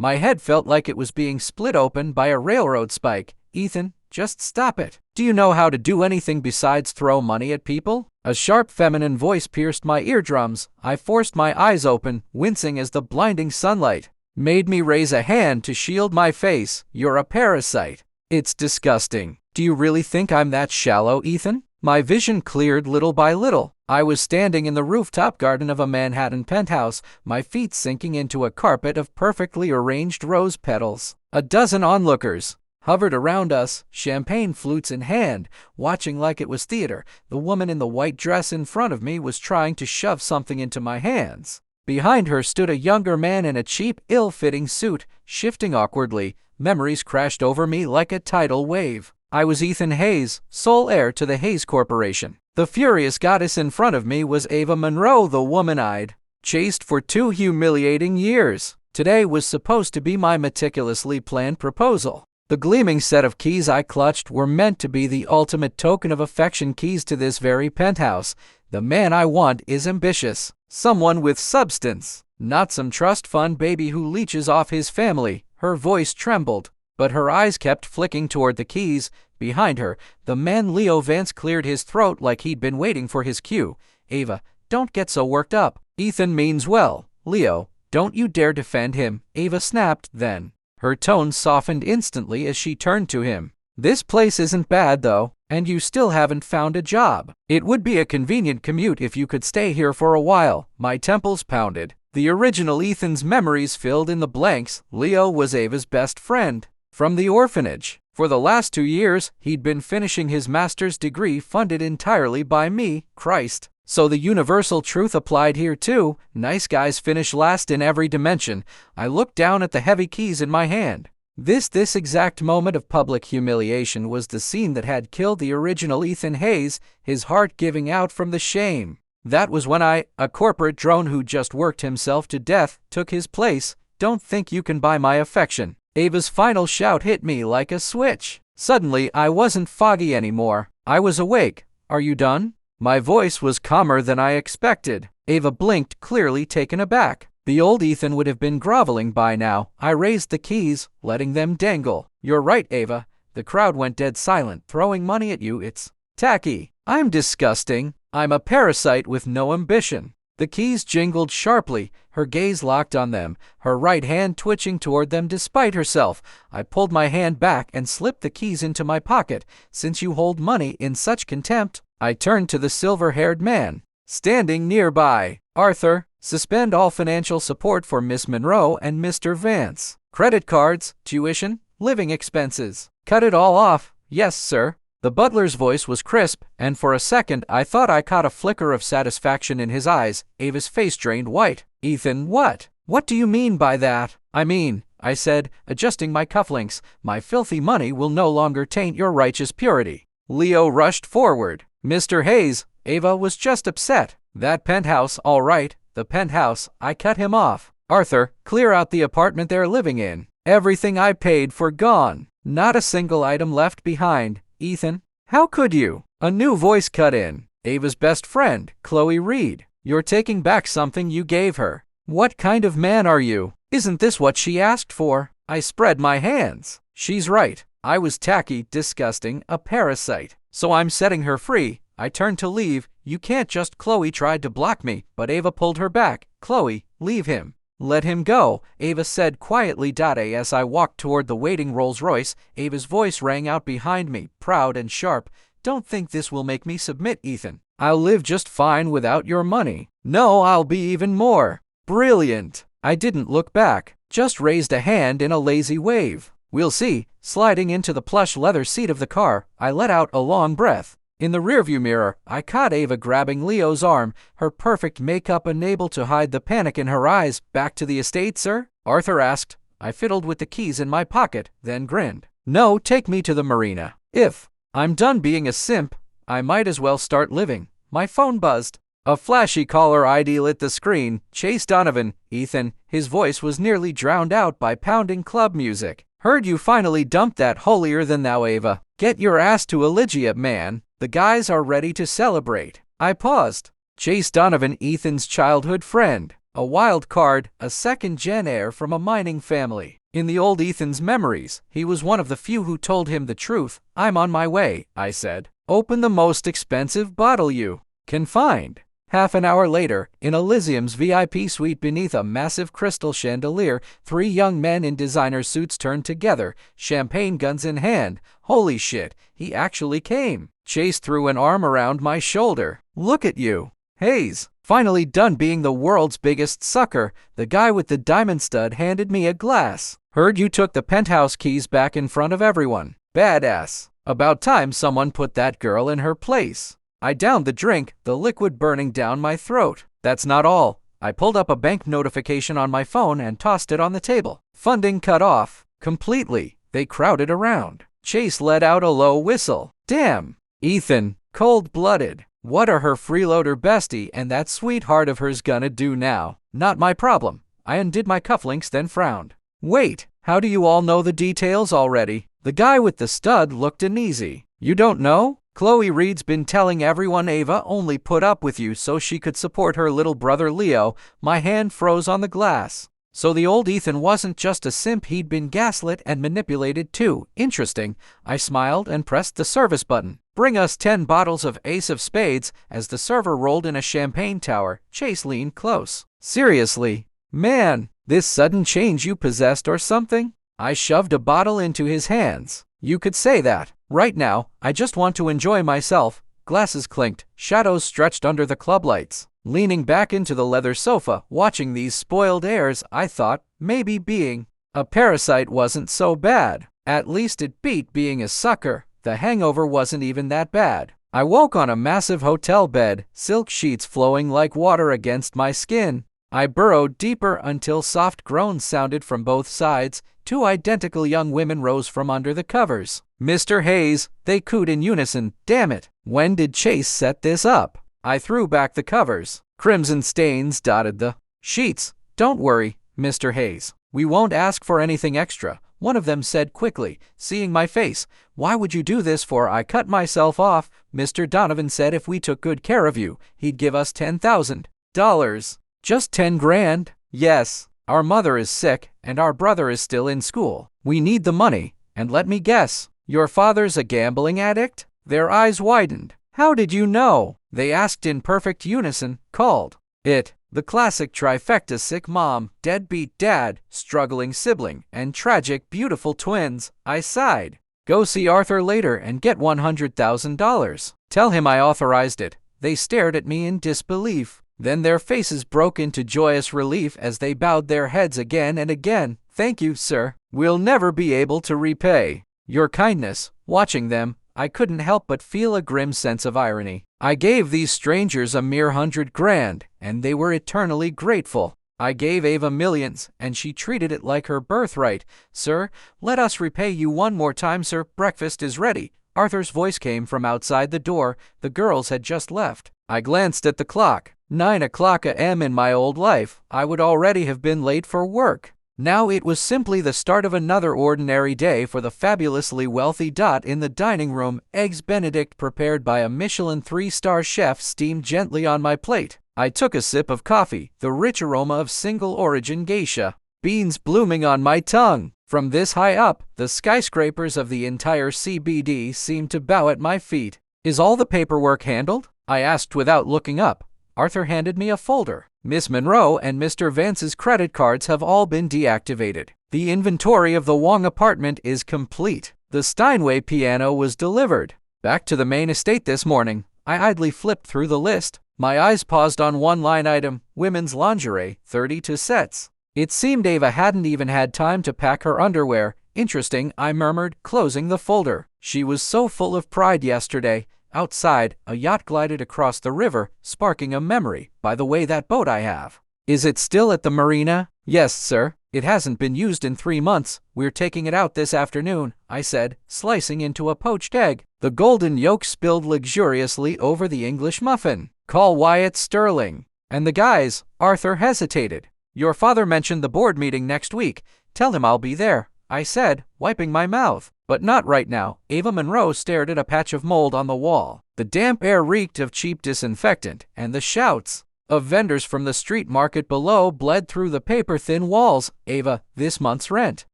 My head felt like it was being split open by a railroad spike. Ethan, just stop it. Do you know how to do anything besides throw money at people? A sharp feminine voice pierced my eardrums. I forced my eyes open, wincing as the blinding sunlight made me raise a hand to shield my face. You're a parasite. It's disgusting. Do you really think I'm that shallow, Ethan? My vision cleared little by little. I was standing in the rooftop garden of a Manhattan penthouse, my feet sinking into a carpet of perfectly arranged rose petals. A dozen onlookers hovered around us, champagne flutes in hand, watching like it was theater. The woman in the white dress in front of me was trying to shove something into my hands. Behind her stood a younger man in a cheap, ill-fitting suit, shifting awkwardly. Memories crashed over me like a tidal wave. I was Ethan Hayes, sole heir to the Hayes Corporation. The furious goddess in front of me was Ava Monroe, the woman I'd chased for 2 humiliating years. Today was supposed to be my meticulously planned proposal. The gleaming set of keys I clutched were meant to be the ultimate token of affection, keys to this very penthouse. The man I want is ambitious, someone with substance, not some trust fund baby who leeches off his family. Her voice trembled, but her eyes kept flicking toward the keys. Behind her, the man Leo Vance cleared his throat like he'd been waiting for his cue. Ava, don't get so worked up. Ethan means well. Leo, don't you dare defend him. Ava snapped then. Her tone softened instantly as she turned to him. This place isn't bad though, and you still haven't found a job. It would be a convenient commute if you could stay here for a while. My temples pounded. The original Ethan's memories filled in the blanks. Leo was Ava's best friend from the orphanage. For the last 2 years, he'd been finishing his master's degree funded entirely by me. Christ. So the universal truth applied here too. Nice guys finish last in every dimension. I looked down at the heavy keys in my hand. This exact moment of public humiliation was the scene that had killed the original Ethan Hayes, his heart giving out from the shame. That was when a corporate drone who just worked himself to death, took his place. Don't think you can buy my affection. Ava's final shout hit me like a switch. Suddenly, I wasn't foggy anymore. I was awake. Are you done? My voice was calmer than I expected. Ava blinked, clearly taken aback. The old Ethan would have been groveling by now. I raised the keys, letting them dangle. You're right, Ava. The crowd went dead silent. Throwing money at you, it's tacky. I'm disgusting. I'm a parasite with no ambition. The keys jingled sharply, her gaze locked on them, her right hand twitching toward them despite herself. I pulled my hand back and slipped the keys into my pocket. Since you hold money in such contempt, I turned to the silver-haired man standing nearby. Arthur, suspend all financial support for Miss Monroe and Mr. Vance. Credit cards, tuition, living expenses. Cut it all off. Yes, sir. The butler's voice was crisp, and for a second I thought I caught a flicker of satisfaction in his eyes. Ava's face drained white. Ethan, what? What do you mean by that? I said, adjusting my cufflinks, my filthy money will no longer taint your righteous purity. Leo rushed forward. Mr. Hayes, Ava was just upset. That penthouse, all right, the penthouse, I cut him off. Arthur, clear out the apartment they're living in. Everything I paid for gone. Not a single item left behind. Ethan, how could you? A new voice cut in. Ava's best friend, Chloe Reed. You're taking back something you gave her. What kind of man are you? Isn't this what she asked for? I spread my hands. She's right. I was tacky, disgusting, a parasite. So I'm setting her free. I turned to leave. You can't just. Chloe tried to block me, but Ava pulled her back. Chloe, leave him. Let him go, Ava said quietly. As I walked toward the waiting Rolls-Royce, Ava's voice rang out behind me, proud and sharp. Don't think this will make me submit, Ethan. I'll live just fine without your money. No, I'll be even more brilliant. I didn't look back, just raised a hand in a lazy wave. We'll see. Sliding into the plush leather seat of the car, I let out a long breath. In the rearview mirror, I caught Ava grabbing Leo's arm, her perfect makeup unable to hide the panic in her eyes. Back to the estate, sir? Arthur asked. I fiddled with the keys in my pocket, then grinned. No, take me to the marina. If I'm done being a simp, I might as well start living. My phone buzzed. A flashy caller ID lit the screen. Chase Donovan. Ethan. His voice was nearly drowned out by pounding club music. Heard you finally dumped that holier-than-thou Ava. Get your ass to Elygia, man. The guys are ready to celebrate. I paused. Chase Donovan, Ethan's childhood friend. A wild card, a second-gen heir from a mining family. In the old Ethan's memories, he was one of the few who told him the truth. I'm on my way, I said. Open the most expensive bottle you can find. Half an hour later, in Elysium's VIP suite beneath a massive crystal chandelier, 3 young men in designer suits turned together, champagne guns in hand. Holy shit, he actually came. Chase threw an arm around my shoulder. Look at you, Hayes. Finally done being the world's biggest sucker. The guy with the diamond stud handed me a glass. Heard you took the penthouse keys back in front of everyone. Badass. About time someone put that girl in her place. I downed the drink, the liquid burning down my throat. That's not all. I pulled up a bank notification on my phone and tossed it on the table. Funding cut off. Completely. They crowded around. Chase let out a low whistle. Damn. Ethan. Cold-blooded. What are her freeloader bestie and that sweetheart of hers gonna do now? Not my problem. I undid my cufflinks, then frowned. Wait, how do you all know the details already? The guy with the stud looked uneasy. You don't know? Chloe Reed's been telling everyone Ava only put up with you so she could support her little brother Leo. My hand froze on the glass. So the old Ethan wasn't just a simp, he'd been gaslit and manipulated too. Interesting. I smiled and pressed the service button. Bring us 10 bottles of Ace of Spades. As the server rolled in a champagne tower, Chase leaned close. Seriously? Man, this sudden change you possessed or something? I shoved a bottle into his hands. You could say that. Right now, I just want to enjoy myself. Glasses clinked, shadows stretched under the club lights. Leaning back into the leather sofa, watching these spoiled heirs, I thought, maybe being a parasite wasn't so bad. At least it beat being a sucker. The hangover wasn't even that bad. I woke on a massive hotel bed, silk sheets flowing like water against my skin. I burrowed deeper until soft groans sounded from both sides. 2 identical young women rose from under the covers. Mr. Hayes, they cooed in unison. Damn it. When did Chase set this up? I threw back the covers. Crimson stains dotted the sheets. Don't worry, Mr. Hayes. We won't ask for anything extra. One of them said quickly, seeing my face. Why would you do this for? I cut myself off. Mr. Donovan said if we took good care of you, he'd give us $10,000. Just 10 grand? Yes. Our mother is sick, and our brother is still in school. We need the money, and let me guess, your father's a gambling addict? Their eyes widened. How did you know? They asked in perfect unison. Called it the classic trifecta: sick mom, deadbeat dad, struggling sibling, and tragic beautiful twins. I sighed. Go see Arthur later and get $100,000. Tell him I authorized it. They stared at me in disbelief. Then their faces broke into joyous relief as they bowed their heads again and again. Thank you, sir. We'll never be able to repay your kindness. Watching them, I couldn't help but feel a grim sense of irony. I gave these strangers a mere 100 grand, and they were eternally grateful. I gave Ava millions, and she treated it like her birthright. Sir, let us repay you one more time, sir. Breakfast is ready. Arthur's voice came from outside the door. The girls had just left. I glanced at the clock. 9 o'clock a.m. In my old life, I would already have been late for work. Now it was simply the start of another ordinary day for the fabulously wealthy Dot. In the dining room, eggs Benedict prepared by a Michelin 3-star chef steamed gently on my plate. I took a sip of coffee, the rich aroma of single-origin geisha beans blooming on my tongue. From this high up, the skyscrapers of the entire CBD seemed to bow at my feet. Is all the paperwork handled? I asked without looking up. Arthur handed me a folder. Miss Monroe and Mr. Vance's credit cards have all been deactivated. The inventory of the Wong apartment is complete. The Steinway piano was delivered. Back to the main estate this morning. I idly flipped through the list. My eyes paused on one line item, women's lingerie, 32 sets. It seemed Ava hadn't even had time to pack her underwear. Interesting, I murmured, closing the folder. She was so full of pride yesterday. Outside, a yacht glided across the river, sparking a memory. By the way, that boat I have. Is it still at the marina? Yes, sir. It hasn't been used in 3 months. We're taking it out this afternoon, I said, slicing into a poached egg. The golden yolk spilled luxuriously over the English muffin. Call Wyatt Sterling. And the guys. Arthur hesitated. Your father mentioned the board meeting next week. Tell him I'll be there, I said, wiping my mouth. But not right now. Ava Monroe stared at a patch of mold on the wall. The damp air reeked of cheap disinfectant, and the shouts of vendors from the street market below bled through the paper-thin walls. Ava, this month's rent.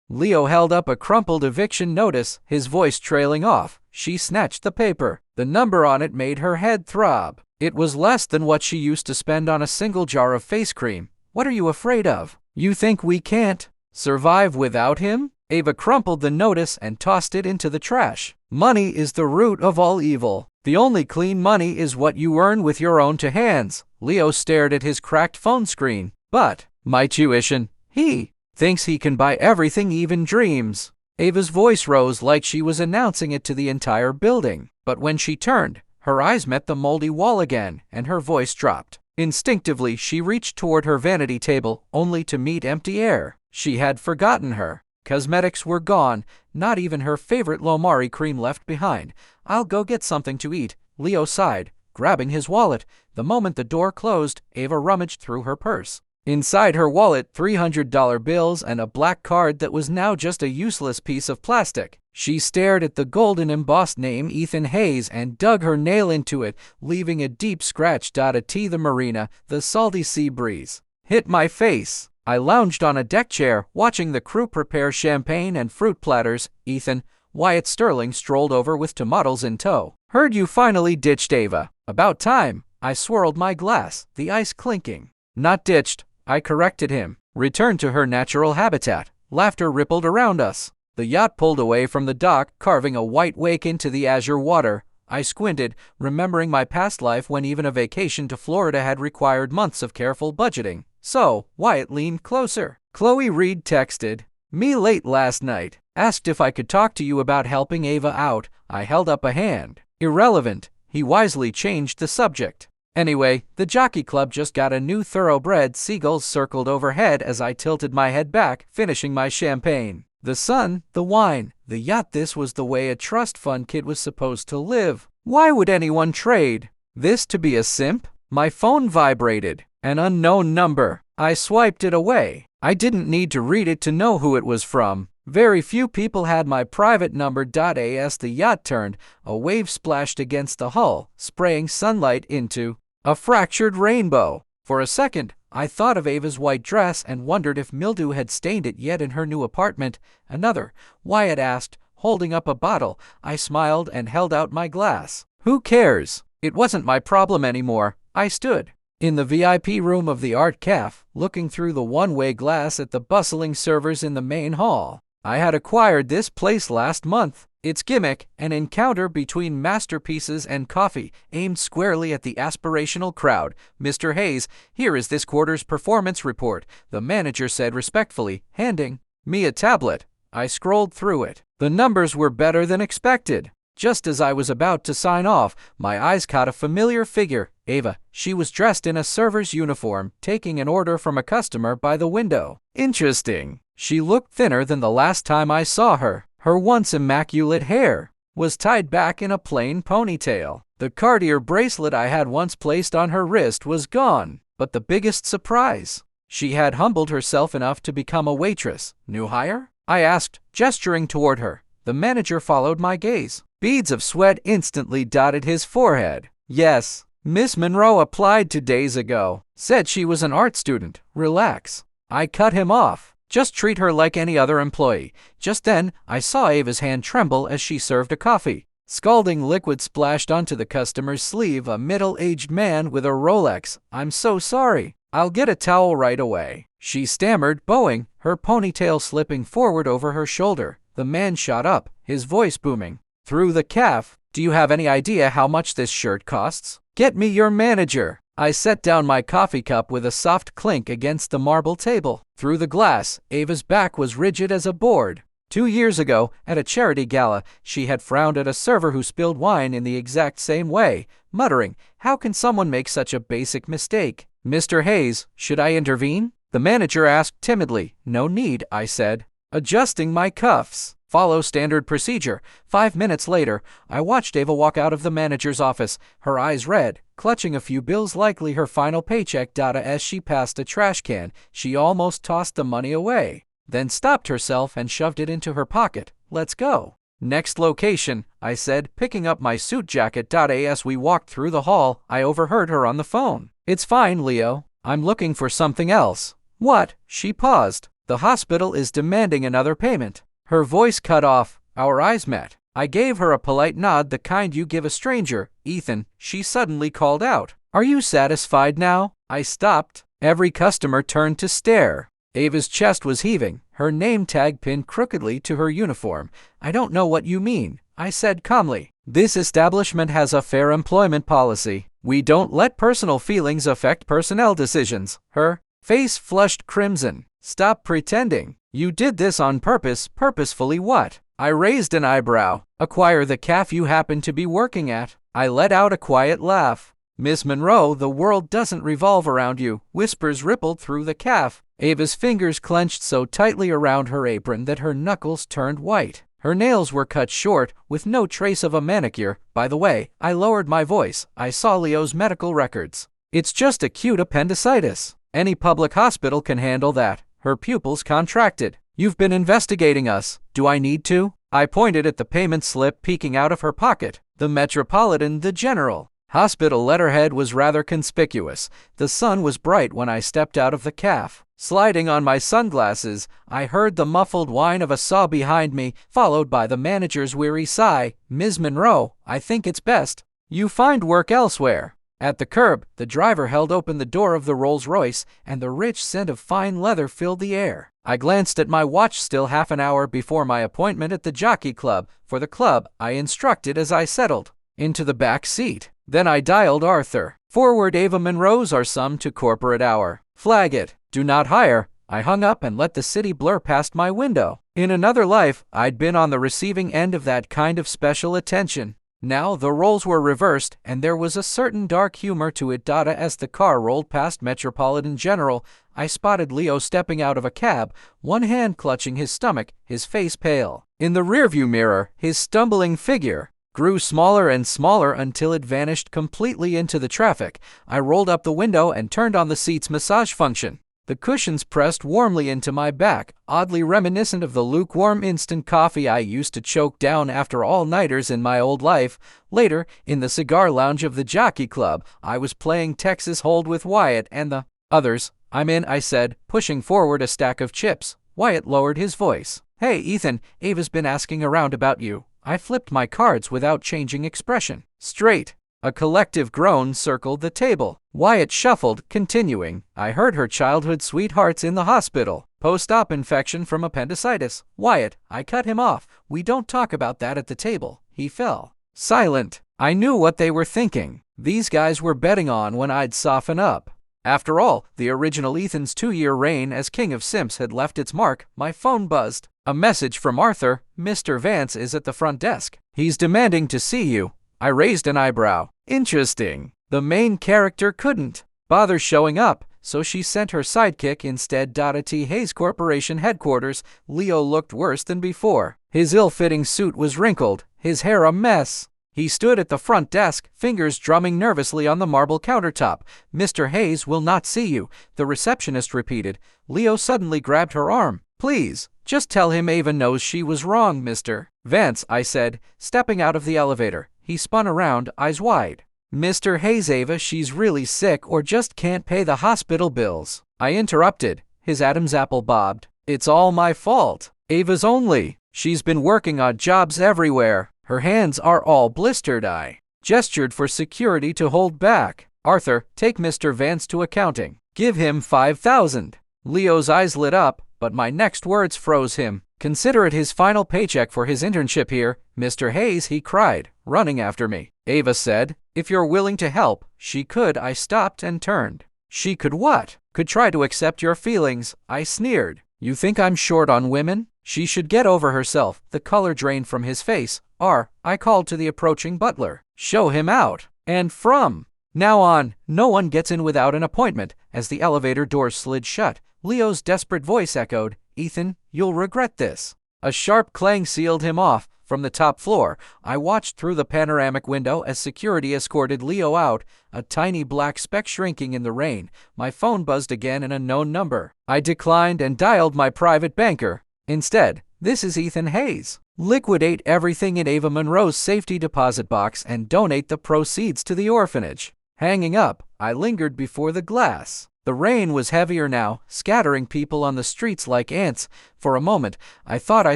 Leo held up a crumpled eviction notice, his voice trailing off. She snatched the paper. The number on it made her head throb. It was less than what she used to spend on a single jar of face cream. What are you afraid of? You think we can't survive without him? Ava crumpled the notice and tossed it into the trash. Money is the root of all evil. The only clean money is what you earn with your own two hands. Leo stared at his cracked phone screen. But my tuition. He thinks he can buy everything, even dreams. Ava's voice rose like she was announcing it to the entire building. But when she turned, her eyes met the moldy wall again, and her voice dropped. Instinctively, she reached toward her vanity table, only to meet empty air. She had forgotten her cosmetics were gone, not even her favorite Lomari cream left behind. I'll go get something to eat, Leo sighed, grabbing his wallet. The moment the door closed, Ava rummaged through her purse. Inside her wallet, $300 bills and a black card that was now just a useless piece of plastic. She stared at the golden embossed name Ethan Hayes and dug her nail into it, leaving a deep scratch. A tea. The marina, the salty sea breeze hit my face. I lounged on a deck chair, watching the crew prepare champagne and fruit platters. Ethan, Wyatt Sterling strolled over with tomatoes in tow. Heard you finally ditched Ava. About time. I swirled my glass, the ice clinking. Not ditched, I corrected him. Returned to her natural habitat. Laughter rippled around us. The yacht pulled away from the dock, carving a white wake into the azure water. I squinted, remembering my past life when even a vacation to Florida had required months of careful budgeting. So, Wyatt leaned closer. Chloe Reed texted me late last night. Asked if I could talk to you about helping Ava out. I held up a hand. Irrelevant. He wisely changed the subject. Anyway, the jockey club just got a new thoroughbred. Seagulls circled overhead as I tilted my head back, finishing my champagne. The sun, the wine, the yacht. This was the way a trust fund kid was supposed to live. Why would anyone trade this to be a simp? My phone vibrated. An unknown number. I swiped it away. I didn't need to read it to know who it was from. Very few people had my private number. As the yacht turned, a wave splashed against the hull, spraying sunlight into a fractured rainbow. For a second, I thought of Ava's white dress and wondered if mildew had stained it yet in her new apartment. Another, Wyatt asked, holding up a bottle. I smiled and held out my glass. Who cares? It wasn't my problem anymore. I stood in the VIP room of the art cafe, looking through the one-way glass at the bustling servers in the main hall. I had acquired this place last month. Its gimmick, an encounter between masterpieces and coffee, aimed squarely at the aspirational crowd. Mr. Hayes, here is this quarter's performance report, the manager said respectfully, handing me a tablet. I scrolled through it. The numbers were better than expected. Just as I was about to sign off, my eyes caught a familiar figure. Ava. She was dressed in a server's uniform, taking an order from a customer by the window. Interesting. She looked thinner than the last time I saw her. Her once immaculate hair was tied back in a plain ponytail. The Cartier bracelet I had once placed on her wrist was gone. But the biggest surprise, she had humbled herself enough to become a waitress. New hire? I asked, gesturing toward her. The manager followed my gaze. Beads of sweat instantly dotted his forehead. Yes, Miss Monroe applied 2 days ago. Said she was an art student. Relax. I cut him off. Just treat her like any other employee. Just then, I saw Ava's hand tremble as she served a coffee. Scalding liquid splashed onto the customer's sleeve. A middle-aged man with a Rolex. I'm so sorry. I'll get a towel right away. She stammered, bowing, her ponytail slipping forward over her shoulder. The man shot up, his voice booming through the cafe. Do you have any idea how much this shirt costs? Get me your manager. I set down my coffee cup with a soft clink against the marble table. Through the glass, Ava's back was rigid as a board. 2 years ago, at a charity gala, she had frowned at a server who spilled wine in the exact same way, muttering, "How can someone make such a basic mistake?" Mr. Hayes, should I intervene? The manager asked timidly. No need, I said, adjusting my cuffs. Follow standard procedure. 5 minutes later, I watched Ava walk out of the manager's office, her eyes red, clutching a few bills, likely her final paycheck. As she passed a trash can, she almost tossed the money away, then stopped herself and shoved it into her pocket. Let's go. Next location, I said, picking up my suit jacket. As we walked through the hall, I overheard her on the phone. It's fine, Leo. I'm looking for something else. What? She paused. The hospital is demanding another payment. Her voice cut off. Our eyes met. I gave her a polite nod, the kind you give a stranger. Ethan, she suddenly called out. Are you satisfied now? I stopped. Every customer turned to stare. Ava's chest was heaving, her name tag pinned crookedly to her uniform. I don't know what you mean, I said calmly. This establishment has a fair employment policy. We don't let personal feelings affect personnel decisions. Her face flushed crimson. Stop pretending. You did this on purpose. Purposefully what? I raised an eyebrow. Acquire the cafe you happen to be working at. I let out a quiet laugh. Miss Monroe, the world doesn't revolve around you. Whispers rippled through the cafe. Ava's fingers clenched so tightly around her apron that her knuckles turned white. Her nails were cut short, with no trace of a manicure. By the way, I lowered my voice. I saw Leo's medical records. It's just acute appendicitis. Any public hospital can handle that. Her pupils contracted. You've been investigating us. Do I need to? I pointed at the payment slip peeking out of her pocket. The Metropolitan, the General Hospital letterhead was rather conspicuous. The sun was bright when I stepped out of the cafe. Sliding on my sunglasses, I heard the muffled whine of a saw behind me, followed by the manager's weary sigh. Ms. Monroe, I think it's best you find work elsewhere. At the curb, the driver held open the door of the Rolls-Royce, and the rich scent of fine leather filled the air. I glanced at my watch, still half an hour before my appointment at the Jockey Club. For the club, I instructed as I settled into the back seat. Then I dialed Arthur. Forward Ava Monroe's are some to corporate hour. Flag it. Do not hire. I hung up and let the city blur past my window. In another life, I'd been on the receiving end of that kind of special attention. Now the roles were reversed, and there was a certain dark humor to it. As the car rolled past Metropolitan General, I spotted Leo stepping out of a cab, one hand clutching his stomach, his face pale. In the rearview mirror, his stumbling figure grew smaller and smaller until it vanished completely into the traffic. I rolled up the window and turned on the seat's massage function. The cushions pressed warmly into my back, oddly reminiscent of the lukewarm instant coffee I used to choke down after all-nighters in my old life. Later, in the cigar lounge of the Jockey Club, I was playing Texas Hold with Wyatt and the others. I'm in, I said, pushing forward a stack of chips. Wyatt lowered his voice. Hey, Ethan, Ava's been asking around about you. I flipped my cards without changing expression. Straight. A collective groan circled the table. Wyatt shuffled, continuing. I heard her childhood sweetheart's in the hospital. Post-op infection from appendicitis. Wyatt, I cut him off. We don't talk about that at the table. He fell silent. I knew what they were thinking. These guys were betting on when I'd soften up. After all, the original Ethan's 2-year reign as king of simps had left its mark. My phone buzzed. A message from Arthur. Mr. Vance is at the front desk. He's demanding to see you. I raised an eyebrow. Interesting. The main character couldn't bother showing up, so she sent her sidekick instead. At T. Hayes Corporation headquarters, Leo looked worse than before. His ill-fitting suit was wrinkled, his hair a mess. He stood at the front desk, fingers drumming nervously on the marble countertop. Mr. Hayes will not see you, the receptionist repeated. Leo suddenly grabbed her arm. Please, just tell him Ava knows she was wrong, Mr. Vance, I said, stepping out of the elevator. He spun around, eyes wide. Mr. Hayes, Ava, she's really sick or just can't pay the hospital bills. I interrupted. His Adam's apple bobbed. It's all my fault. Ava's only. She's been working odd jobs everywhere. Her hands are all blistered. I gestured for security to hold back. Arthur, take Mr. Vance to accounting. Give him $5,000. Leo's eyes lit up, but my next words froze him. Consider it his final paycheck for his internship here, Mr. Hayes, he cried, running after me. Ava said, if you're willing to help, she could. I stopped and turned. She could what? Could try to accept your feelings, I sneered. You think I'm short on women? She should get over herself. The color drained from his face. I called to the approaching butler. Show him out. And from now on, no one gets in without an appointment. As the elevator doors slid shut, Leo's desperate voice echoed, Ethan, you'll regret this. A sharp clang sealed him off. From the top floor, I watched through the panoramic window as security escorted Leo out, a tiny black speck shrinking in the rain. My phone buzzed again, an unknown number. I declined and dialed my private banker. Instead, this is Ethan Hayes. Liquidate everything in Ava Monroe's safety deposit box and donate the proceeds to the orphanage. Hanging up, I lingered before the glass. The rain was heavier now, scattering people on the streets like ants. For a moment, I thought I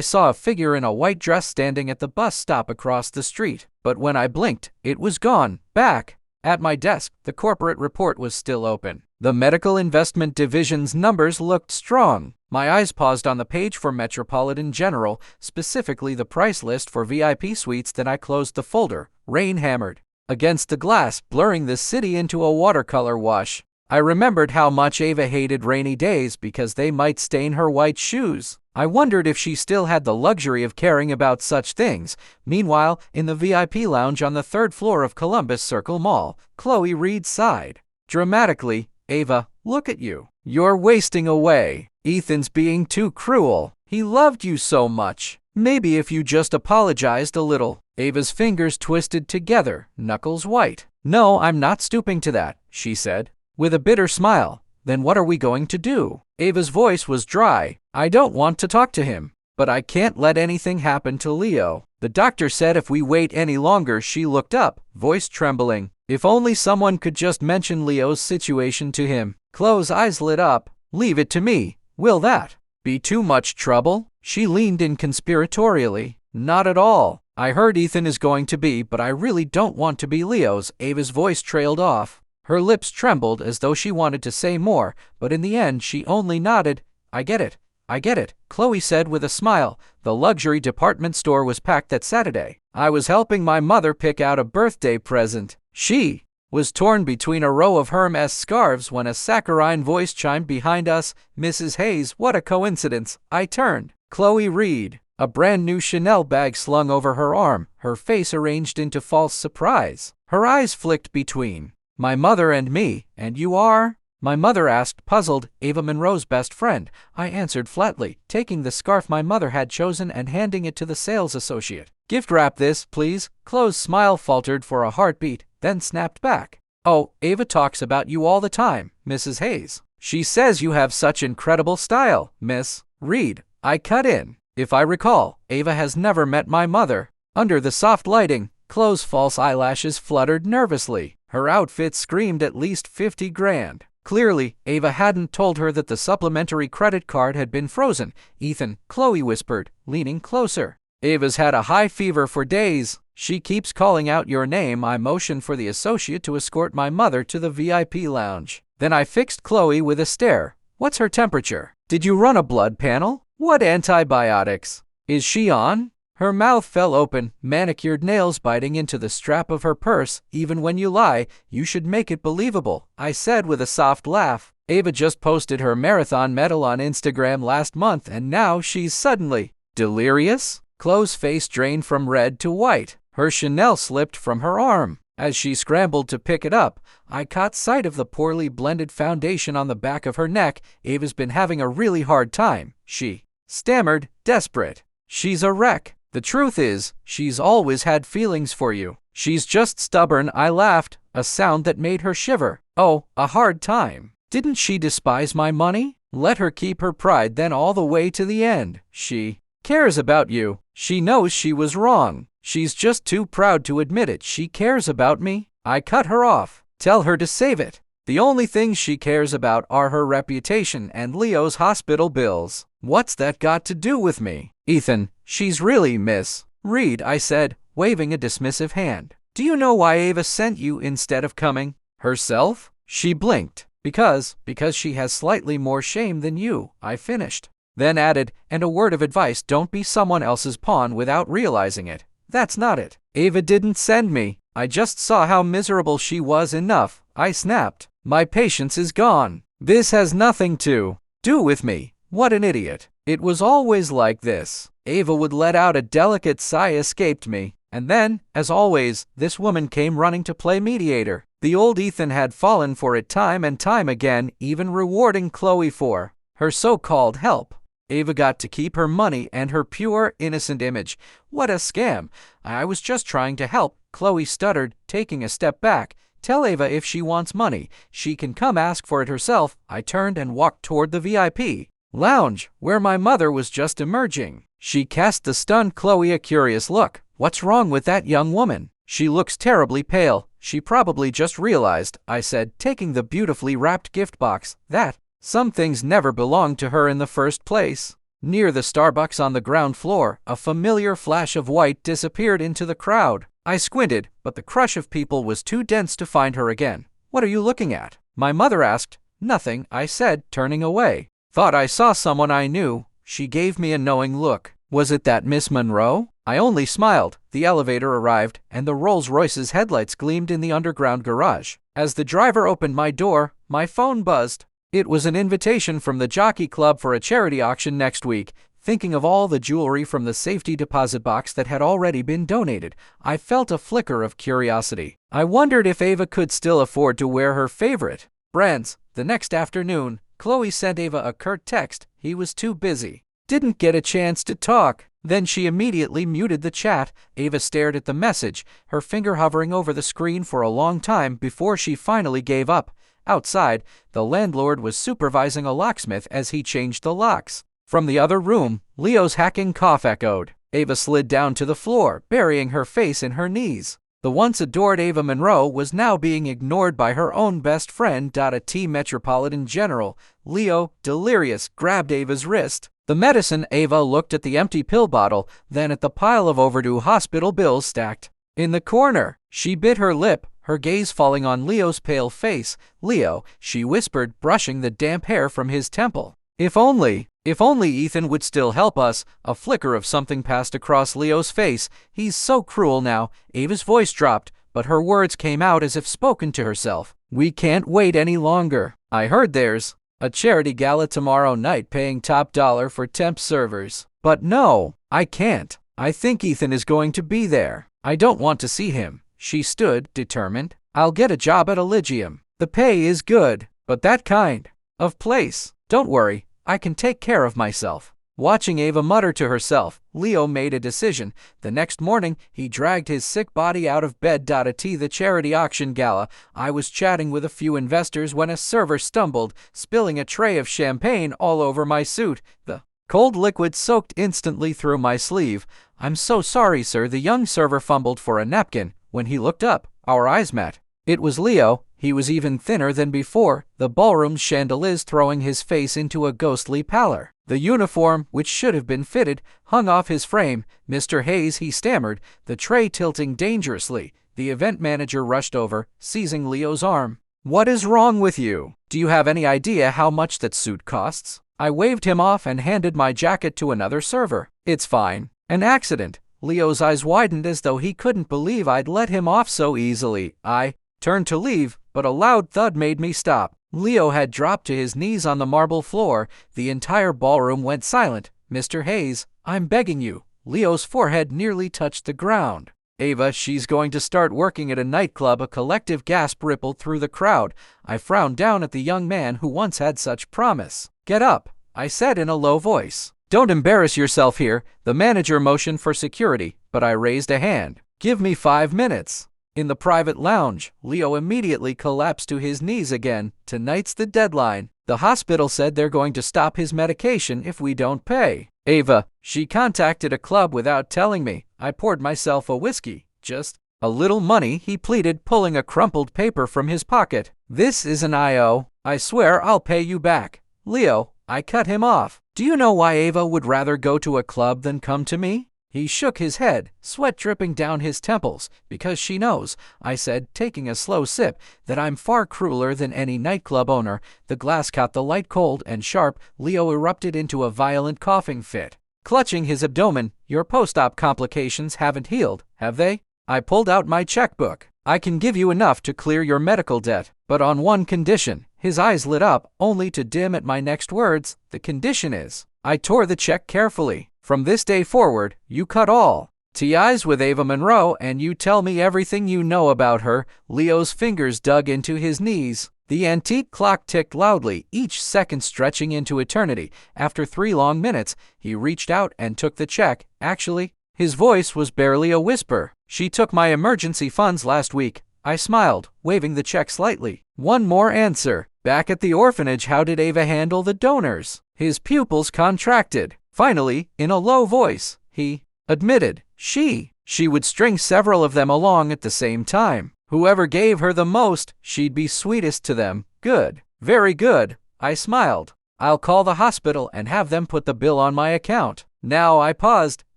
saw a figure in a white dress standing at the bus stop across the street. But when I blinked, it was gone. Back. At my desk, the corporate report was still open. The medical investment division's numbers looked strong. My eyes paused on the page for Metropolitan General, specifically the price list for VIP suites. Then I closed the folder. Rain hammered against the glass, blurring the city into a watercolor wash. I remembered how much Ava hated rainy days because they might stain her white shoes. I wondered if she still had the luxury of caring about such things. Meanwhile, in the VIP lounge on the 3rd floor of Columbus Circle Mall, Chloe Reed sighed dramatically. Ava, look at you. You're wasting away. Ethan's being too cruel. He loved you so much. Maybe if you just apologized a little. Ava's fingers twisted together, knuckles white. No, I'm not stooping to that, she said, with a bitter smile. Then what are we going to do? Ava's voice was dry. I don't want to talk to him, but I can't let anything happen to Leo. The doctor said if we wait any longer. She looked up, voice trembling. If only someone could just mention Leo's situation to him. Chloe's eyes lit up. Leave it to me. Will that be too much trouble? She leaned in conspiratorially. Not at all. I heard Ethan is going to be, but I really don't want to be Leo's. Ava's voice trailed off. Her lips trembled as though she wanted to say more, but in the end she only nodded. I get it. I get it, Chloe said with a smile. The luxury department store was packed that Saturday. I was helping my mother pick out a birthday present. She was torn between a row of Hermes scarves when a saccharine voice chimed behind us. Mrs. Hayes, what a coincidence. I turned. Chloe Reed, a brand new Chanel bag slung over her arm, her face arranged into false surprise. Her eyes flicked between my mother and me. And you are? My mother asked, puzzled. Ava Monroe's best friend, I answered flatly, taking the scarf my mother had chosen and handing it to the sales associate. Gift wrap this, please. Chloe's smile faltered for a heartbeat, then snapped back. Oh, Ava talks about you all the time, Mrs. Hayes. She says you have such incredible style, Miss Reed. I cut in. If I recall, Ava has never met my mother. Under the soft lighting, Chloe's false eyelashes fluttered nervously. Her outfit screamed at least 50 grand. Clearly, Ava hadn't told her that the supplementary credit card had been frozen. Ethan, Chloe whispered, leaning closer. Ava's had a high fever for days. She keeps calling out your name. I motioned for the associate to escort my mother to the VIP lounge. Then I fixed Chloe with a stare. What's her temperature? Did you run a blood panel? What antibiotics is she on? Her mouth fell open, manicured nails biting into the strap of her purse. Even when you lie, you should make it believable, I said with a soft laugh. Ava just posted her marathon medal on Instagram last month and now she's suddenly delirious? Chloe's face drained from red to white. Her Chanel slipped from her arm. As she scrambled to pick it up, I caught sight of the poorly blended foundation on the back of her neck. Ava's been having a really hard time, she stammered, desperate. She's a wreck. The truth is, she's always had feelings for you. She's just stubborn. I laughed, a sound that made her shiver. Oh, a hard time. Didn't she despise my money? Let her keep her pride then all the way to the end. She cares about you. She knows she was wrong. She's just too proud to admit it. She cares about me. I cut her off. Tell her to save it. The only things she cares about are her reputation and Leo's hospital bills. What's that got to do with me? Ethan, she's really Miss Reed, I said, waving a dismissive hand. Do you know why Ava sent you instead of coming herself? She blinked. Because she has slightly more shame than you, I finished. Then added, and a word of advice, don't be someone else's pawn without realizing it. That's not it. Ava didn't send me. I just saw how miserable she was. Enough, I snapped. My patience is gone. This has nothing to do with me. What an idiot. It was always like this. Ava would let out a delicate sigh escaped me. And then, as always, this woman came running to play mediator. The old Ethan had fallen for it time and time again, even rewarding Chloe for her so-called help. Ava got to keep her money and her pure, innocent image. What a scam. I was just trying to help, Chloe stuttered, taking a step back. Tell Ava if she wants money, she can come ask for it herself. I turned and walked toward the VIP lounge, where my mother was just emerging. She cast the stunned Chloe a curious look. What's wrong with that young woman? She looks terribly pale. She probably just realized, I said, taking the beautifully wrapped gift box, that some things never belonged to her in the first place. Near the Starbucks on the ground floor, a familiar flash of white disappeared into the crowd. I squinted, but the crush of people was too dense to find her again. What are you looking at? My mother asked. Nothing, I said, turning away. Thought I saw someone I knew. She gave me a knowing look. Was it that Miss Monroe? I only smiled. The elevator arrived, and the Rolls-Royce's headlights gleamed in the underground garage. As the driver opened my door, my phone buzzed. It was an invitation from the Jockey Club for a charity auction next week. Thinking of all the jewelry from the safety deposit box that had already been donated, I felt a flicker of curiosity. I wondered if Ava could still afford to wear her favorite brands. The next afternoon, Chloe sent Ava a curt text. He was too busy. Didn't get a chance to talk. Then she immediately muted the chat. Ava stared at the message, her finger hovering over the screen for a long time before she finally gave up. Outside, the landlord was supervising a locksmith as he changed the locks. From the other room, Leo's hacking cough echoed. Ava slid down to the floor, burying her face in her knees. The once adored Ava Monroe was now being ignored by her own best friend. A T Metropolitan General. Leo, delirious, grabbed Ava's wrist. The medicine. Ava looked at the empty pill bottle, then at the pile of overdue hospital bills stacked in the corner. She bit her lip, her gaze falling on Leo's pale face. Leo, she whispered, brushing the damp hair from his temple. If only Ethan would still help us. A flicker of something passed across Leo's face. He's so cruel now. Ava's voice dropped, but her words came out as if spoken to herself. We can't wait any longer. I heard there's a charity gala tomorrow night paying top dollar for temp servers. But no, I can't. I think Ethan is going to be there. I don't want to see him. She stood, determined. I'll get a job at Elysium. The pay is good, but that kind of place. Don't worry, I can take care of myself. Watching Ava mutter to herself, Leo made a decision. The next morning, he dragged his sick body out of bed. At the charity auction gala, I was chatting with a few investors when a server stumbled, spilling a tray of champagne all over my suit. The cold liquid soaked instantly through my sleeve. I'm so sorry, sir. The young server fumbled for a napkin. When he looked up, our eyes met. It was Leo. He was even thinner than before, the ballroom's chandeliers throwing his face into a ghostly pallor. The uniform, which should have been fitted, hung off his frame. Mr. Hayes, he stammered, the tray tilting dangerously. The event manager rushed over, seizing Leo's arm. What is wrong with you? Do you have any idea how much that suit costs? I waved him off and handed my jacket to another server. It's fine. An accident. Leo's eyes widened as though he couldn't believe I'd let him off so easily. I turned to leave, but a loud thud made me stop. Leo had dropped to his knees on the marble floor. The entire ballroom went silent. Mr. Hayes, I'm begging you. Leo's forehead nearly touched the ground. Ava, she's going to start working at a nightclub. A collective gasp rippled through the crowd. I frowned down at the young man who once had such promise. Get up, I said in a low voice. Don't embarrass yourself here. The manager motioned for security, but I raised a hand. Give me 5 minutes. In the private lounge, Leo immediately collapsed to his knees again. Tonight's the deadline. The hospital said they're going to stop his medication if we don't pay. Ava, she contacted a club without telling me. I poured myself a whiskey. Just a little money, he pleaded, pulling a crumpled paper from his pocket. This is an I.O. I swear I'll pay you back. Leo, I cut him off. Do you know why Ava would rather go to a club than come to me? He shook his head, sweat dripping down his temples. Because she knows, I said, taking a slow sip, that I'm far crueler than any nightclub owner. The glass caught the light cold and sharp. Leo erupted into a violent coughing fit. Clutching his abdomen, your post-op complications haven't healed, have they? I pulled out my checkbook. I can give you enough to clear your medical debt, but on one condition. His eyes lit up, only to dim at my next words. The condition is, I tore the check carefully. From this day forward, you cut all ties with Ava Monroe and you tell me everything you know about her. Leo's fingers dug into his knees. The antique clock ticked loudly, each second stretching into eternity. After 3 long minutes, he reached out and took the check. Actually, his voice was barely a whisper. She took my emergency funds last week. I smiled, waving the check slightly. One more answer. Back at the orphanage, how did Ava handle the donors? His pupils contracted. Finally, in a low voice, he admitted she would string several of them along at the same time. Whoever gave her the most, she'd be sweetest to them. Good. Very good. I smiled. I'll call the hospital and have them put the bill on my account. Now I paused.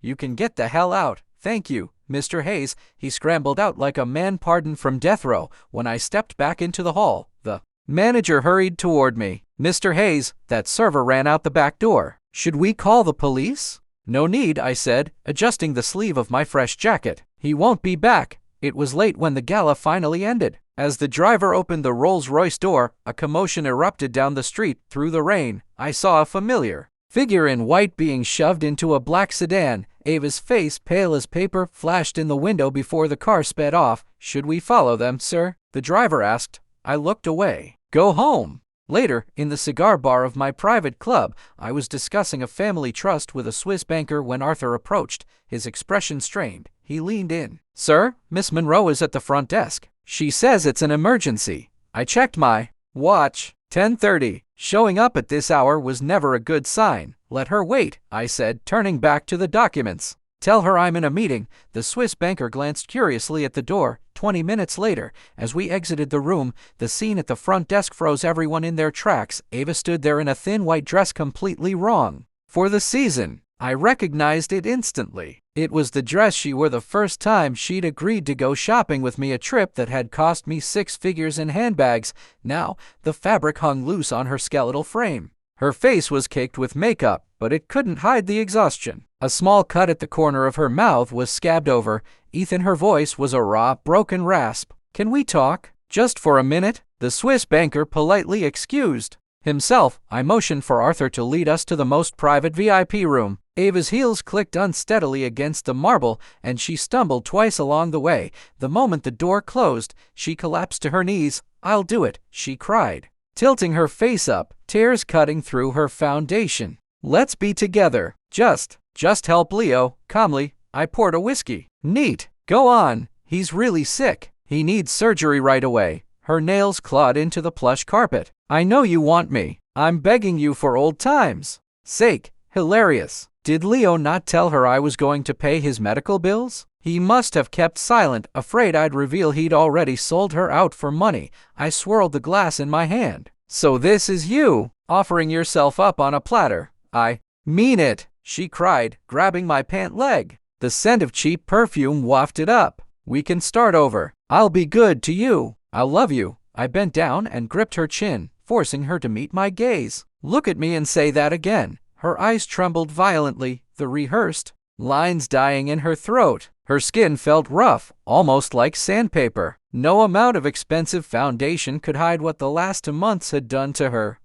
You can get the hell out. Thank you, Mr. Hayes. He scrambled out like a man pardoned from death row when I stepped back into the hall. The manager hurried toward me. Mr. Hayes, that server ran out the back door. Should we call the police? No need, I said, adjusting the sleeve of my fresh jacket. He won't be back. It was late when the gala finally ended. As the driver opened the Rolls-Royce door, a commotion erupted down the street. Through the rain, I saw a familiar figure in white being shoved into a black sedan. Ava's face, pale as paper, flashed in the window before the car sped off. Should we follow them, sir? The driver asked. I looked away. Go home. Later, in the cigar bar of my private club, I was discussing a family trust with a Swiss banker when Arthur approached, his expression strained. He leaned in. Sir, Miss Monroe is at the front desk. She says it's an emergency. I checked my watch. 10:30. Showing up at this hour was never a good sign. Let her wait, I said, turning back to the documents. Tell her I'm in a meeting. The Swiss banker glanced curiously at the door. 20 minutes later, as we exited the room, the scene at the front desk froze everyone in their tracks. Ava stood there in a thin white dress completely wrong for the season. I recognized it instantly. It was the dress she wore the first time she'd agreed to go shopping with me, a trip that had cost me 6 figures in handbags. Now, the fabric hung loose on her skeletal frame. Her face was caked with makeup, but it couldn't hide the exhaustion. A small cut at the corner of her mouth was scabbed over. Ethan, her voice was a raw, broken rasp. Can we talk? Just for a minute? The Swiss banker politely excused himself. I motioned for Arthur to lead us to the most private VIP room. Ava's heels clicked unsteadily against the marble, and she stumbled twice along the way. The moment the door closed, she collapsed to her knees. I'll do it, she cried, tilting her face up, tears cutting through her foundation. Let's be together. Just help Leo. Calmly, I poured a whiskey. Neat. Go on. He's really sick. He needs surgery right away. Her nails clawed into the plush carpet. I know you want me. I'm begging you for old times' sake. Hilarious. Did Leo not tell her I was going to pay his medical bills? He must have kept silent, afraid I'd reveal he'd already sold her out for money. I swirled the glass in my hand. So this is you, offering yourself up on a platter. I mean it, she cried, grabbing my pant leg. The scent of cheap perfume wafted up. We can start over. I'll be good to you. I'll love you. I bent down and gripped her chin, forcing her to meet my gaze. Look at me and say that again. Her eyes trembled violently, the rehearsed lines dying in her throat. Her skin felt rough, almost like sandpaper. No amount of expensive foundation could hide what the last 2 months had done to her.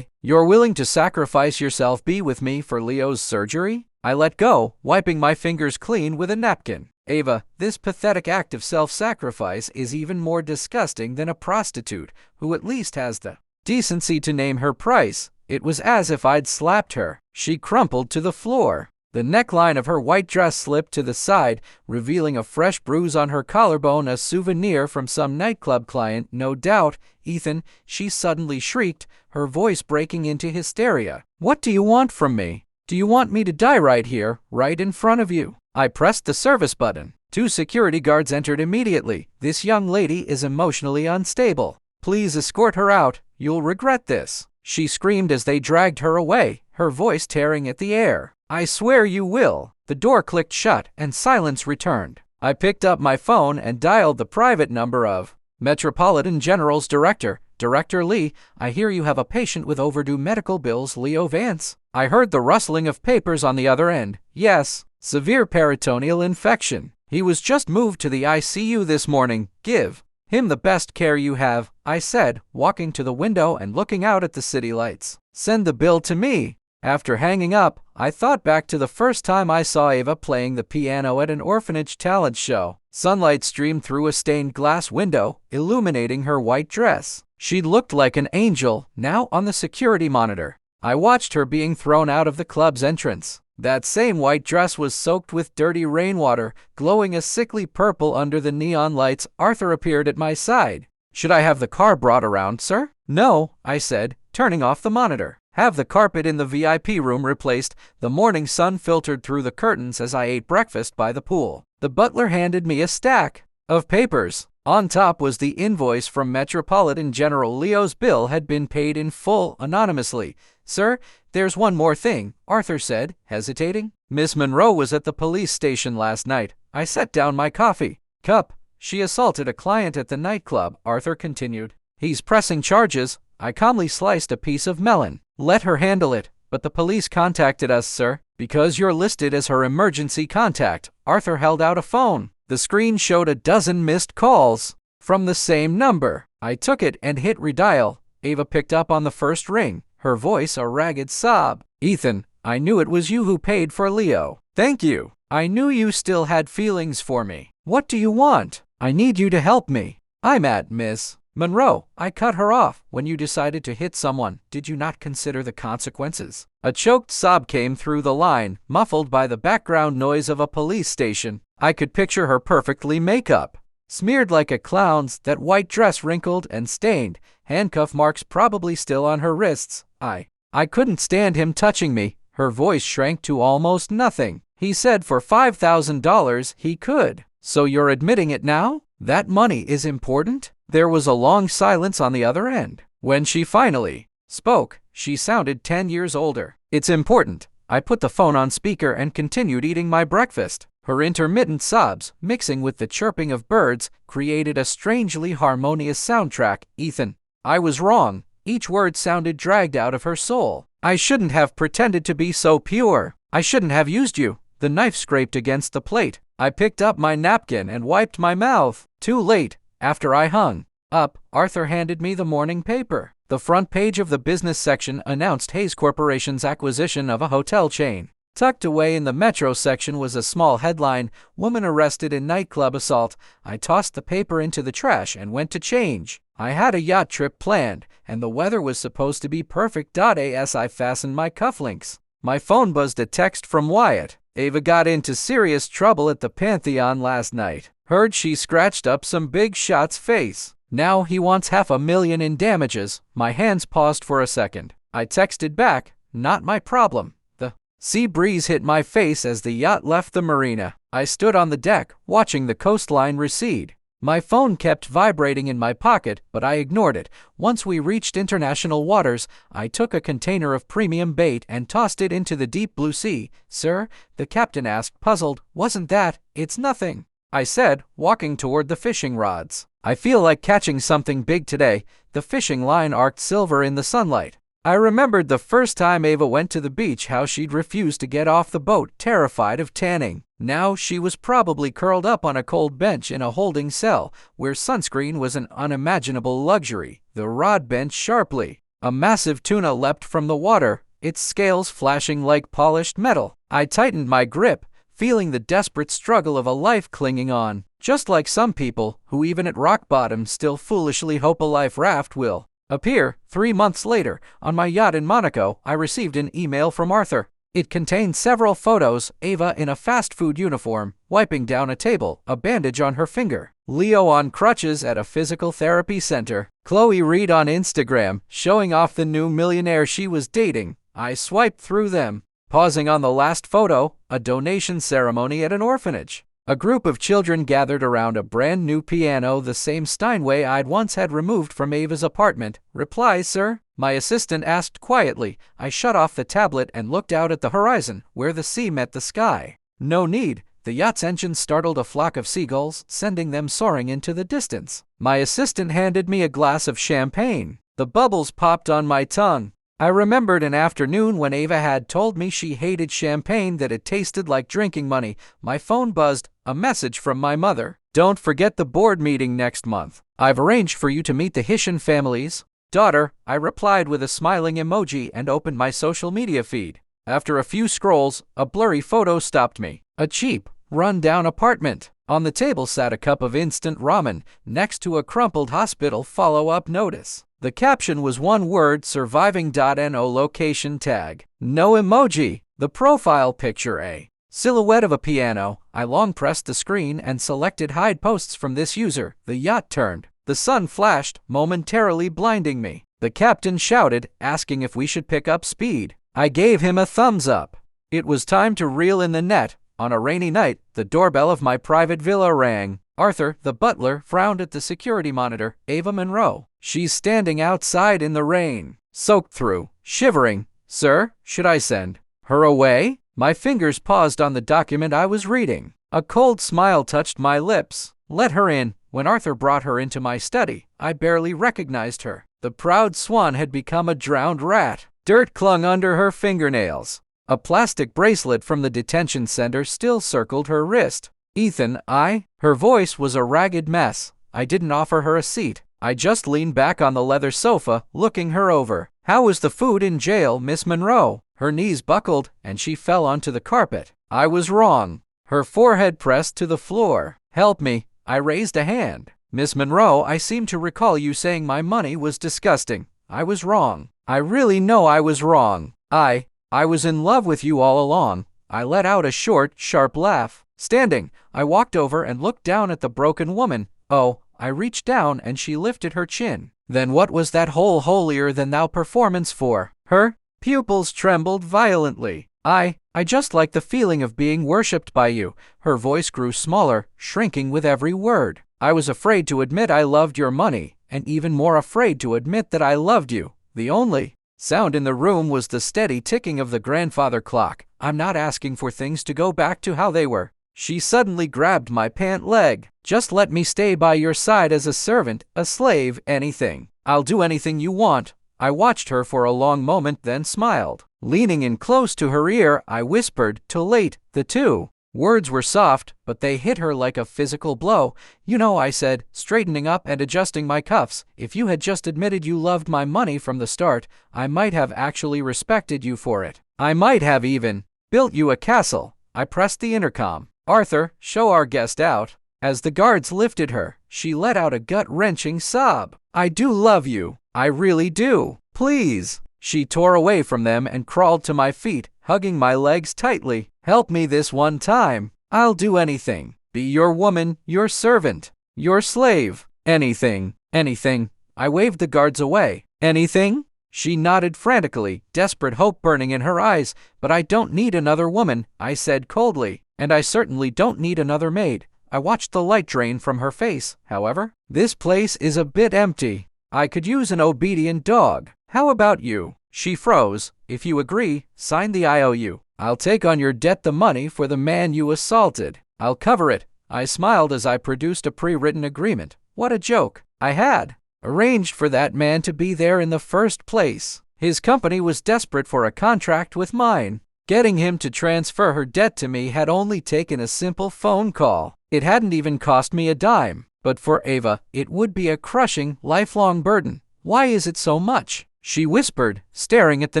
You're willing to sacrifice yourself, be with me for Leo's surgery? I let go, wiping my fingers clean with a napkin. Ava, this pathetic act of self-sacrifice is even more disgusting than a prostitute, who at least has the decency to name her price. It was as if I'd slapped her. She crumpled to the floor. The neckline of her white dress slipped to the side, revealing a fresh bruise on her collarbone, a souvenir from some nightclub client, no doubt. Ethan, she suddenly shrieked, her voice breaking into hysteria. What do you want from me? Do you want me to die right here, right in front of you? I pressed the service button. 2 security guards entered immediately. This young lady is emotionally unstable. Please escort her out. You'll regret this, she screamed as they dragged her away, her voice tearing at the air. I swear you will. The door clicked shut and silence returned. I picked up my phone and dialed the private number of Metropolitan General's director. Director Lee, I hear you have a patient with overdue medical bills, Leo Vance. I heard the rustling of papers on the other end. Yes, severe peritoneal infection. He was just moved to the ICU this morning. Give him the best care you have, I said, walking to the window and looking out at the city lights. Send the bill to me. After hanging up, I thought back to the first time I saw Ava playing the piano at an orphanage talent show. Sunlight streamed through a stained glass window, illuminating her white dress. She looked like an angel, now on the security monitor. I watched her being thrown out of the club's entrance. That same white dress was soaked with dirty rainwater, glowing a sickly purple under the neon lights. Arthur appeared at my side. Should I have the car brought around, sir? No, I said, turning off the monitor. Have the carpet in the VIP room replaced. The morning sun filtered through the curtains as I ate breakfast by the pool. The butler handed me a stack of papers. On top was the invoice from Metropolitan General. Leo's bill had been paid in full anonymously. "Sir, there's one more thing," Arthur said, hesitating. "Miss Monroe was at the police station last night." I set down my coffee cup. "She assaulted a client at the nightclub," Arthur continued. "He's pressing charges." I calmly sliced a piece of melon. "Let her handle it." "But the police contacted us, sir." "Because you're listed as her emergency contact." Arthur held out a phone. The screen showed a dozen missed calls from the same number. I took it and hit redial. Ava picked up on the first ring, her voice a ragged sob. "Ethan, I knew it was you who paid for Leo." "Thank you. I knew you still had feelings for me." "What do you want?" "I need you to help me. I'm at Miss Monroe. I cut her off. When you decided to hit someone, did you not consider the consequences?" A choked sob came through the line, muffled by the background noise of a police station. I could picture her perfectly makeup, smeared like a clown's, that white dress wrinkled and stained, handcuff marks probably still on her wrists. I couldn't stand him touching me. Her voice shrank to almost nothing. "He said for $5,000 he could. So you're admitting it now? That money is important?" There was a long silence on the other end. When she finally spoke, she sounded 10 years older. "It's important." I put the phone on speaker and continued eating my breakfast. Her intermittent sobs, mixing with the chirping of birds, created a strangely harmonious soundtrack. "Ethan, I was wrong." Each word sounded dragged out of her soul. "I shouldn't have pretended to be so pure. I shouldn't have used you." The knife scraped against the plate. I picked up my napkin and wiped my mouth. Too late. After I hung up, Arthur handed me the morning paper. The front page of the business section announced Hayes Corporation's acquisition of a hotel chain. Tucked away in the Metro section was a small headline, "Woman Arrested in Nightclub Assault." I tossed the paper into the trash and went to change. I had a yacht trip planned, and the weather was supposed to be perfect. As I fastened my cufflinks, my phone buzzed a text from Wyatt. "Ava got into serious trouble at the Pantheon last night. Heard she scratched up some big shot's face. Now he wants $500,000 in damages." My hands paused for a second. I texted back, "Not my problem." The sea breeze hit my face as the yacht left the marina. I stood on the deck, watching the coastline recede. My phone kept vibrating in my pocket, but I ignored it. Once we reached international waters, I took a container of premium bait and tossed it into the deep blue sea. "Sir?" the captain asked, puzzled. "Wasn't that?" "It's nothing," I said, walking toward the fishing rods. "I feel like catching something big today." The fishing line arced silver in the sunlight. I remembered the first time Ava went to the beach, how she'd refused to get off the boat, terrified of tanning. Now she was probably curled up on a cold bench in a holding cell, where sunscreen was an unimaginable luxury. The rod bent sharply. A massive tuna leapt from the water, its scales flashing like polished metal. I tightened my grip, feeling the desperate struggle of a life clinging on. Just like some people, who even at rock bottom still foolishly hope a life raft will appear. 3 months later, on my yacht in Monaco, I received an email from Arthur. It contained several photos: Ava in a fast food uniform, wiping down a table, a bandage on her finger; Leo on crutches at a physical therapy center; Chloe Reed on Instagram, showing off the new millionaire she was dating. I swiped through them, pausing on the last photo, a donation ceremony at an orphanage. A group of children gathered around a brand new piano, the same Steinway I'd once had removed from Ava's apartment. "Reply, sir?" my assistant asked quietly. I shut off the tablet and looked out at the horizon, where the sea met the sky. "No need." The yacht's engine startled a flock of seagulls, sending them soaring into the distance. My assistant handed me a glass of champagne. The bubbles popped on my tongue. I remembered an afternoon when Ava had told me she hated champagne, that it tasted like drinking money. My phone buzzed, a message from my mother. "Don't forget the board meeting next month. I've arranged for you to meet the Hisham family's daughter." I replied with a smiling emoji and opened my social media feed. After a few scrolls, a blurry photo stopped me. A cheap, run-down apartment. On the table sat a cup of instant ramen, next to a crumpled hospital follow-up notice. The caption was one word: surviving.no location tag. No emoji. The profile picture, a silhouette of a piano. I long pressed the screen and selected hide posts from this user. The yacht turned. The sun flashed, momentarily blinding me. The captain shouted, asking if we should pick up speed. I gave him a thumbs up. It was time to reel in the net. On a rainy night, the doorbell of my private villa rang. Arthur, the butler, frowned at the security monitor. Ava Monroe. She's standing outside in the rain, soaked through, shivering. Sir, should I send her away? My fingers paused on the document I was reading. A cold smile touched my lips. Let her in. When Arthur brought her into my study, I barely recognized her. The proud swan had become a drowned rat. Dirt clung under her fingernails. A plastic bracelet from the detention center still circled her wrist. Ethan, her voice was a ragged mess. I didn't offer her a seat. I just leaned back on the leather sofa, looking her over. How was the food in jail, Miss Monroe? Her knees buckled, and she fell onto the carpet. I was wrong. Her forehead pressed to the floor. Help me. I raised a hand. Miss Monroe, I seem to recall you saying my money was disgusting. I was wrong. I really know I was wrong. I was in love with you all along. I let out a short, sharp laugh. Standing, I walked over and looked down at the broken woman. Oh, I reached down and she lifted her chin. Then what was that whole holier-than-thou performance for? Her pupils trembled violently. I just like the feeling of being worshipped by you. Her voice grew smaller, shrinking with every word. I was afraid to admit I loved your money, and even more afraid to admit that I loved you. The only sound in the room was the steady ticking of the grandfather clock. I'm not asking for things to go back to how they were. She suddenly grabbed my pant leg. Just let me stay by your side as a servant, a slave, anything. I'll do anything you want. I watched her for a long moment, then smiled. Leaning in close to her ear, I whispered, "Too late." The two words were soft, but they hit her like a physical blow. You know, I said, straightening up and adjusting my cuffs, if you had just admitted you loved my money from the start, I might have actually respected you for it. I might have even built you a castle. I pressed the intercom. Arthur, show our guest out. As the guards lifted her, she let out a gut-wrenching sob. I do love you. I really do. Please. She tore away from them and crawled to my feet, hugging my legs tightly. Help me this one time. I'll do anything. Be your woman, your servant, your slave. Anything. Anything. I waved the guards away. Anything? She nodded frantically, desperate hope burning in her eyes. But I don't need another woman, I said coldly. And I certainly don't need another maid. I watched the light drain from her face, however. This place is a bit empty. I could use an obedient dog. How about you? She froze. If you agree, sign the IOU. I'll take on your debt the money for the man you assaulted. I'll cover it. I smiled as I produced a pre-written agreement. What a joke. I had arranged for that man to be there in the first place. His company was desperate for a contract with mine. Getting him to transfer her debt to me had only taken a simple phone call. It hadn't even cost me a dime. But for Ava, it would be a crushing, lifelong burden. Why is it so much? She whispered, staring at the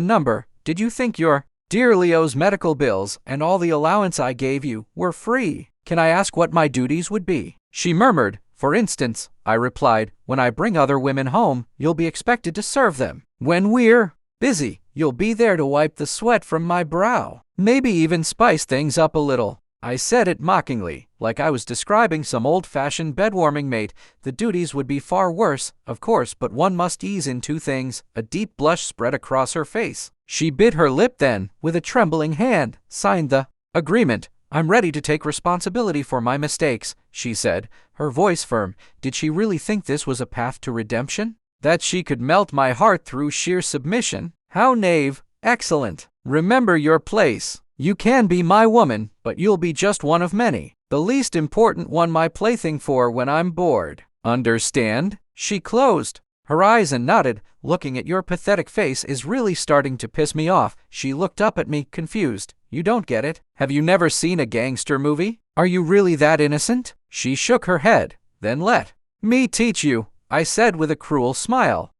number. Did you think your dear Leo's medical bills and all the allowance I gave you were free? Can I ask what my duties would be? She murmured. For instance, I replied, when I bring other women home, you'll be expected to serve them. When we're busy, you'll be there to wipe the sweat from my brow. Maybe even spice things up a little. I said it mockingly, like I was describing some old-fashioned bedwarming mate. The duties would be far worse, of course, but one must ease in two things. A deep blush spread across her face. She bit her lip then, with a trembling hand, signed the agreement. I'm ready to take responsibility for my mistakes, she said, her voice firm. Did she really think this was a path to redemption? That she could melt my heart through sheer submission? How naive. Excellent. Remember your place. You can be my woman, but you'll be just one of many. The least important one, my plaything for when I'm bored. Understand? She closed her eyes and nodded. Looking at your pathetic face is really starting to piss me off. She looked up at me, confused. You don't get it? Have you never seen a gangster movie? Are you really that innocent? She shook her head. Then let me teach you, I said with a cruel smile.